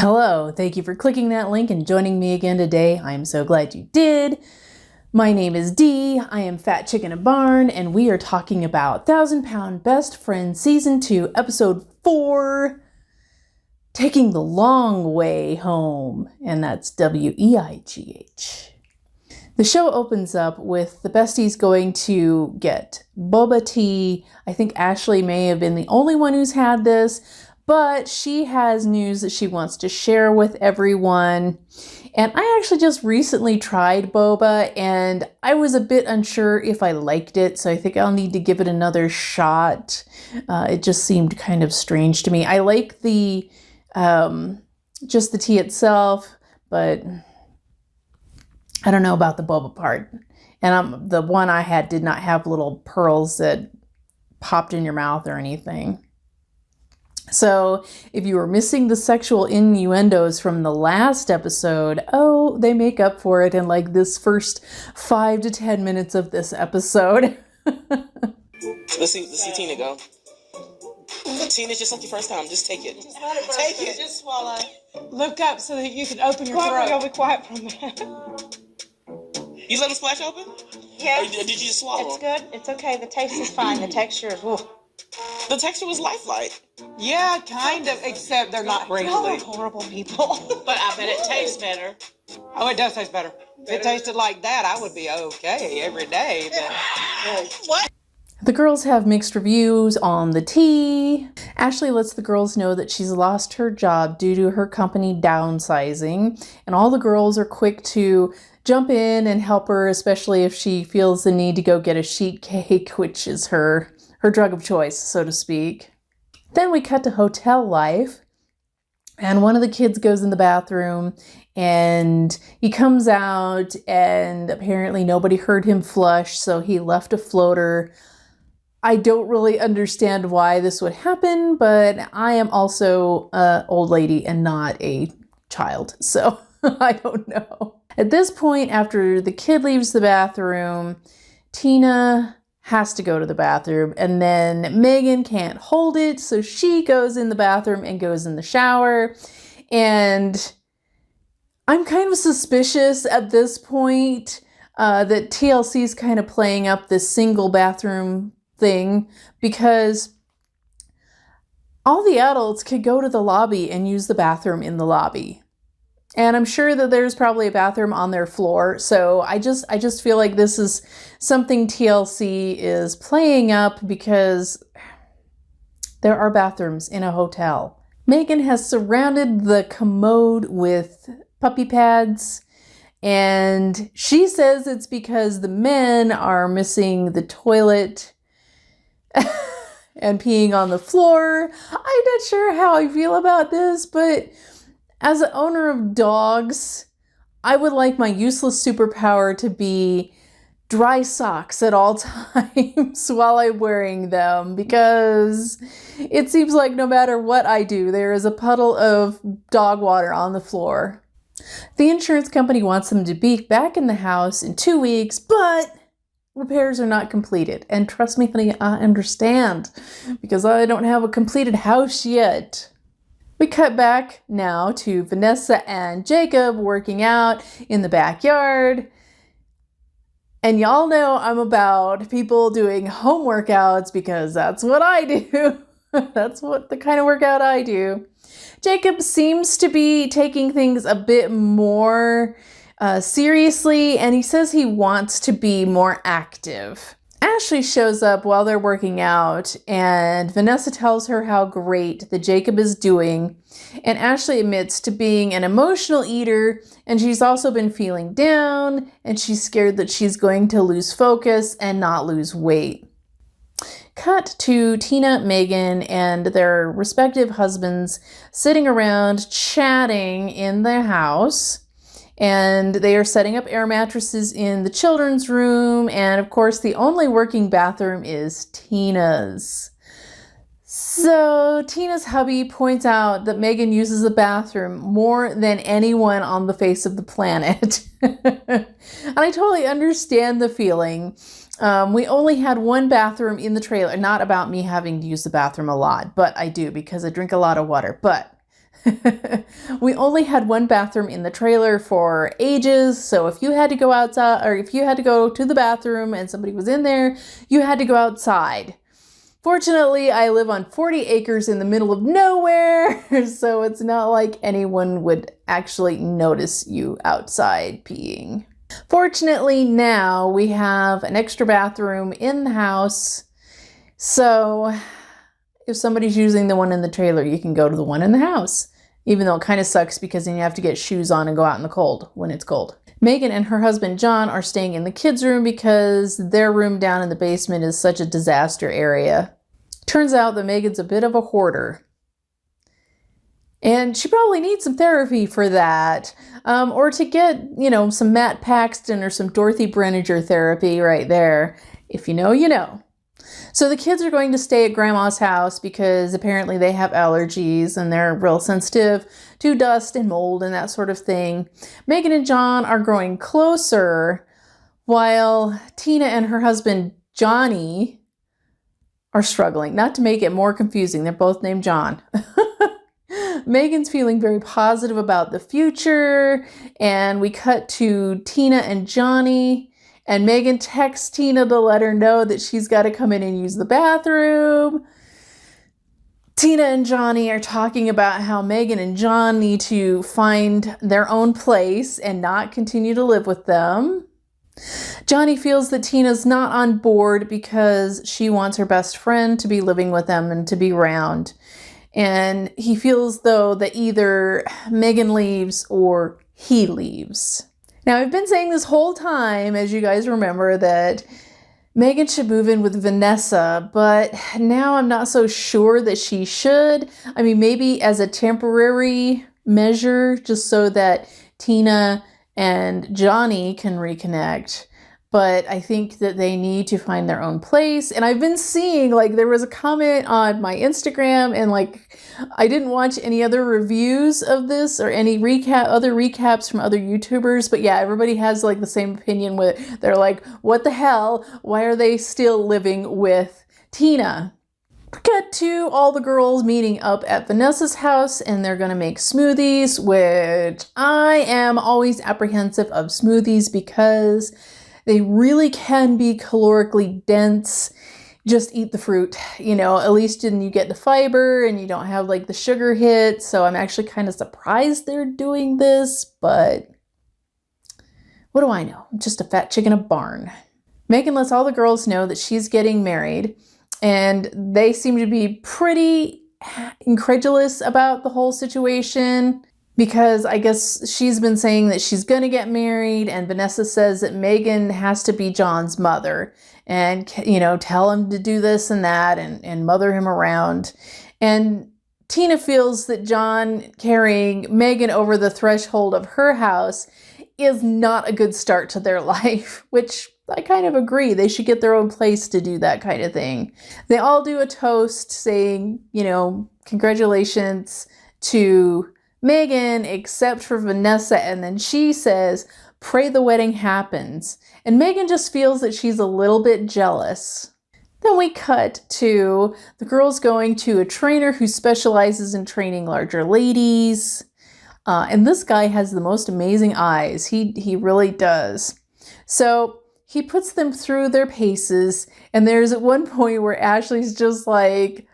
Hello, thank you for clicking that link and joining me again today. I am so glad you did. My name is Dee, I am Fat Chick in a Barn, and we are talking about 1,000 Pound Best Friend Season 2, Episode 4, Taking the Long Way Home, and that's W-E-I-G-H. The show opens up with the besties going to get boba tea. I think Ashley may have been the only one who's had this, but she has news that she wants to share with everyone. And I actually just recently tried boba and I was a bit unsure if I liked it, so I think I'll need to give it another shot. It just seemed kind of strange to me. I like the just the tea itself, but I don't know about the boba part. And the one I had did not have little pearls that popped in your mouth or anything. So if you were missing the sexual innuendos from the last episode, oh, they make up for it in like this first 5 to 10 minutes of this episode. Let's see Tina go. Tina, just like your first time. Just take it. Take it. Just swallow. Look up so that you can open your throat. You'll be quiet for a minute. You let them splash open? Yeah. Or did you just swallow? It's good. It's okay. The taste is fine. The texture is woof. The texture was lifelike. Yeah, kind of, except they're not Y'all are really. horrible people. But I bet it tastes better. Oh, it does taste better. If it tasted like that, I would be okay every day. But What? The girls have mixed reviews on the tea. Ashley lets the girls know that she's lost her job due to her company downsizing, and all the girls are quick to jump in and help her, especially if she feels the need to go get a sheet cake, which is her drug of choice, so to speak. Then we cut to hotel life, and one of the kids goes in the bathroom, and he comes out, and apparently nobody heard him flush, so he left a floater. I don't really understand why this would happen, but I am also an old lady and not a child, so I don't know. At this point, after the kid leaves the bathroom, Tina has to go to the bathroom, and then Megan can't hold it, so she goes in the bathroom and goes in the shower. And I'm kind of suspicious at this point that TLC's kind of playing up this single bathroom thing, because all the adults could go to the lobby and use the bathroom in the lobby. And I'm sure that there's probably a bathroom on their floor. So I just feel like this is something TLC is playing up because there are bathrooms in a hotel. Megan has surrounded the commode with puppy pads, and she says it's because the men are missing the toilet and peeing on the floor. I'm not sure how I feel about this, but as an owner of dogs, I would like my useless superpower to be dry socks at all times while I'm wearing them, because it seems like no matter what I do, there is a puddle of dog water on the floor. The insurance company wants them to be back in the house in 2 weeks, but repairs are not completed. And trust me, honey, I understand, because I don't have a completed house yet. We cut back now to Vanessa and Jacob working out in the backyard. And y'all know I'm about people doing home workouts because that's what I do. That's what the kind of workout I do. Jacob seems to be taking things a bit more seriously, and he says he wants to be more active. Ashley shows up while they're working out, and Vanessa tells her how great that Jacob is doing. And Ashley admits to being an emotional eater, and she's also been feeling down, and she's scared that she's going to lose focus and not lose weight. Cut to Tina, Megan, and their respective husbands sitting around chatting in the house. And they are setting up air mattresses in the children's room. And of course, the only working bathroom is Tina's. So Tina's hubby points out that Megan uses the bathroom more than anyone on the face of the planet. And I totally understand the feeling. We only had one bathroom in the trailer, not about me having to use the bathroom a lot, but I do because I drink a lot of water. But We only had one bathroom in the trailer for ages, so if you had to go outside, or if you had to go to the bathroom and somebody was in there, you had to go outside. Fortunately, I live on 40 acres in the middle of nowhere, so it's not like anyone would actually notice you outside peeing. Fortunately, now we have an extra bathroom in the house, so if somebody's using the one in the trailer, you can go to the one in the house. Even though it kind of sucks because then you have to get shoes on and go out in the cold when it's cold. Megan and her husband John are staying in the kids' room because their room down in the basement is such a disaster area. Turns out that Megan's a bit of a hoarder. And she probably needs some therapy for that. Or to get, some Matt Paxton or some Dorothy Brenninger therapy right there. If you know, you know. So the kids are going to stay at Grandma's house because apparently they have allergies and they're real sensitive to dust and mold and that sort of thing. Megan and John are growing closer while Tina and her husband Johnny are struggling. Not to make it more confusing, they're both named John. Megan's feeling very positive about the future, and we cut to Tina and Johnny. And Megan texts Tina to let her know that she's got to come in and use the bathroom. Tina and Johnny are talking about how Megan and John need to find their own place and not continue to live with them. Johnny feels that Tina's not on board because she wants her best friend to be living with them and to be around. And he feels, though, that either Megan leaves or he leaves. Now, I've been saying this whole time, as you guys remember, that Megan should move in with Vanessa, but now I'm not so sure that she should. I mean, maybe as a temporary measure, just so that Tina and Johnny can reconnect. But I think that they need to find their own place. And I've been seeing, there was a comment on my Instagram, and I didn't watch any other reviews of this or any other recaps from other YouTubers. But yeah, everybody has the same opinion they're like, what the hell? Why are they still living with Tina? Cut to all the girls meeting up at Vanessa's house, and they're going to make smoothies, which I am always apprehensive of smoothies because they really can be calorically dense. Just eat the fruit, at least then you get the fiber and you don't have the sugar hit. So I'm actually kind of surprised they're doing this, but what do I know? I'm just a fat chick in a barn. Megan lets all the girls know that she's getting married, and they seem to be pretty incredulous about the whole situation. Because I guess she's been saying that she's going to get married, and Vanessa says that Megan has to be John's mother and, tell him to do this and that and mother him around. And Tina feels that John carrying Megan over the threshold of her house is not a good start to their life, which I kind of agree. They should get their own place to do that kind of thing. They all do a toast saying, congratulations to Megan, except for Vanessa, and then she says, pray the wedding happens. And Megan just feels that she's a little bit jealous. Then we cut to the girls going to a trainer who specializes in training larger ladies. And this guy has the most amazing eyes. He really does. So he puts them through their paces, and there's at one point where Ashley's just like,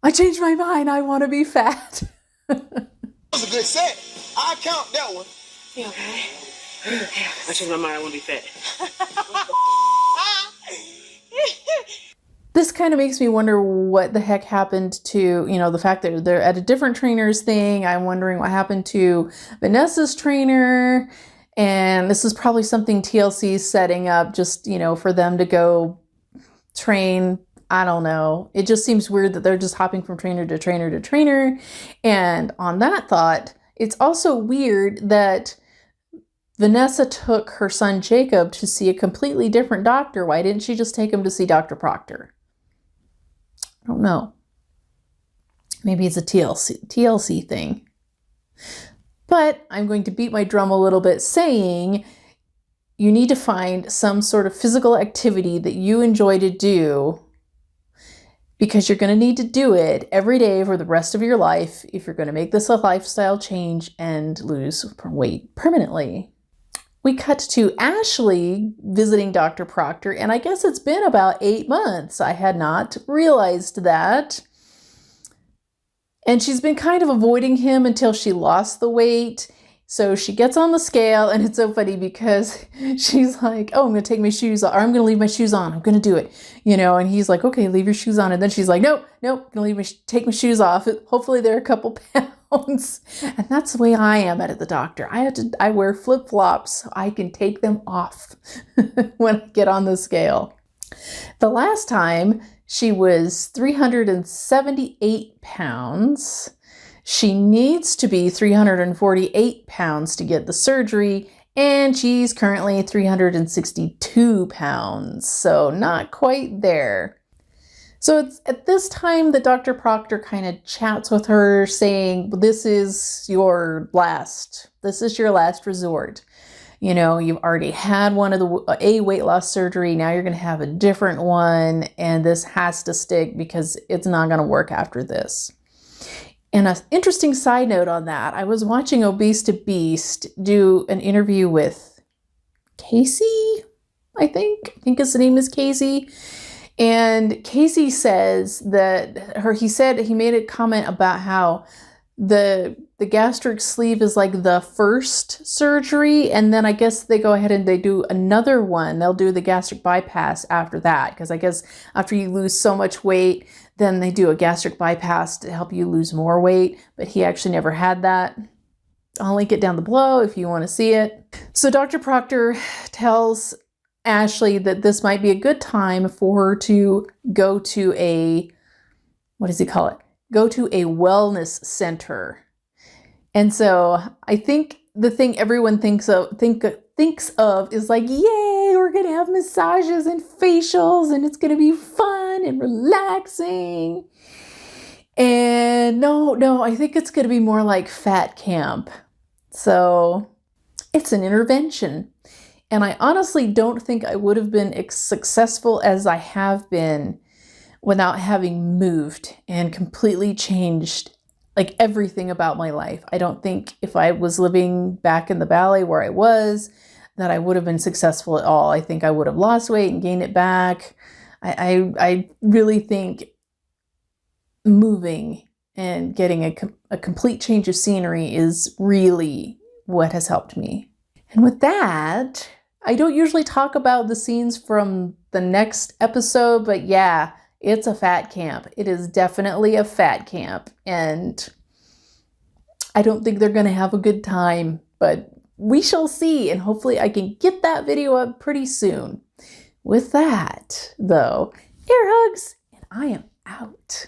I changed my mind, I want to be fat. That was a good set. I count that one. You okay? I changed my mind. I want to be fat. This kind of makes me wonder what the heck happened to, the fact that they're at a different trainer's thing. I'm wondering what happened to Vanessa's trainer. And this is probably something TLC is setting up just, for them to go train. I don't know. It just seems weird that they're just hopping from trainer to trainer to trainer. And on that thought, it's also weird that Vanessa took her son Jacob to see a completely different doctor. Why didn't she just take him to see Dr. Proctor? I don't know. Maybe it's a TLC thing. But I'm going to beat my drum a little bit saying you need to find some sort of physical activity that you enjoy to do because you're going to need to do it every day for the rest of your life if you're going to make this a lifestyle change and lose weight permanently. We cut to Ashley visiting Dr. Proctor, and I guess it's been about 8 months. I had not realized that. And she's been kind of avoiding him until she lost the weight. So she gets on the scale, and it's so funny because she's like, oh, I'm going to take my shoes off, or I'm going to leave my shoes on. I'm going to do it, and he's like, okay, leave your shoes on. And then she's like, nope, I'm going to take my shoes off. Hopefully they're a couple pounds. And that's the way I am at the doctor. I wear flip-flops so I can take them off when I get on the scale. The last time she was 378 pounds. She needs to be 348 pounds to get the surgery, and she's currently 362 pounds, so not quite there. So it's at this time that Dr. Proctor kind of chats with her saying, this is your last resort. You've already had one of a weight loss surgery. Now you're going to have a different one, and this has to stick because it's not going to work after this. And an interesting side note on that, I was watching Obese to Beast do an interview with Casey, I think his name is Casey. And Casey says that he made a comment about how the gastric sleeve is like the first surgery, and then I guess they go ahead and they do another one. They'll do the gastric bypass after that, because I guess after you lose so much weight, then they do a gastric bypass to help you lose more weight, but he actually never had that. I'll link it down below if you want to see it. So Dr. Proctor tells Ashley that this might be a good time for her to go to a, go to a wellness center. And so I think the thing everyone thinks of is like, yay, we're going to have massages and facials and it's going to be fun and relaxing. And no, I think it's going to be more like fat camp. So it's an intervention. And I honestly don't think I would have been as successful as I have been without having moved and completely changed like everything about my life. I don't think if I was living back in the valley where I was, that I would have been successful at all. I think I would have lost weight and gained it back. I really think moving and getting a complete change of scenery is really what has helped me. And with that, I don't usually talk about the scenes from the next episode, but yeah, it's a fat camp. It is definitely a fat camp, and I don't think they're going to have a good time, but we shall see, and hopefully I can get that video up pretty soon. With that, though, air hugs, and I am out.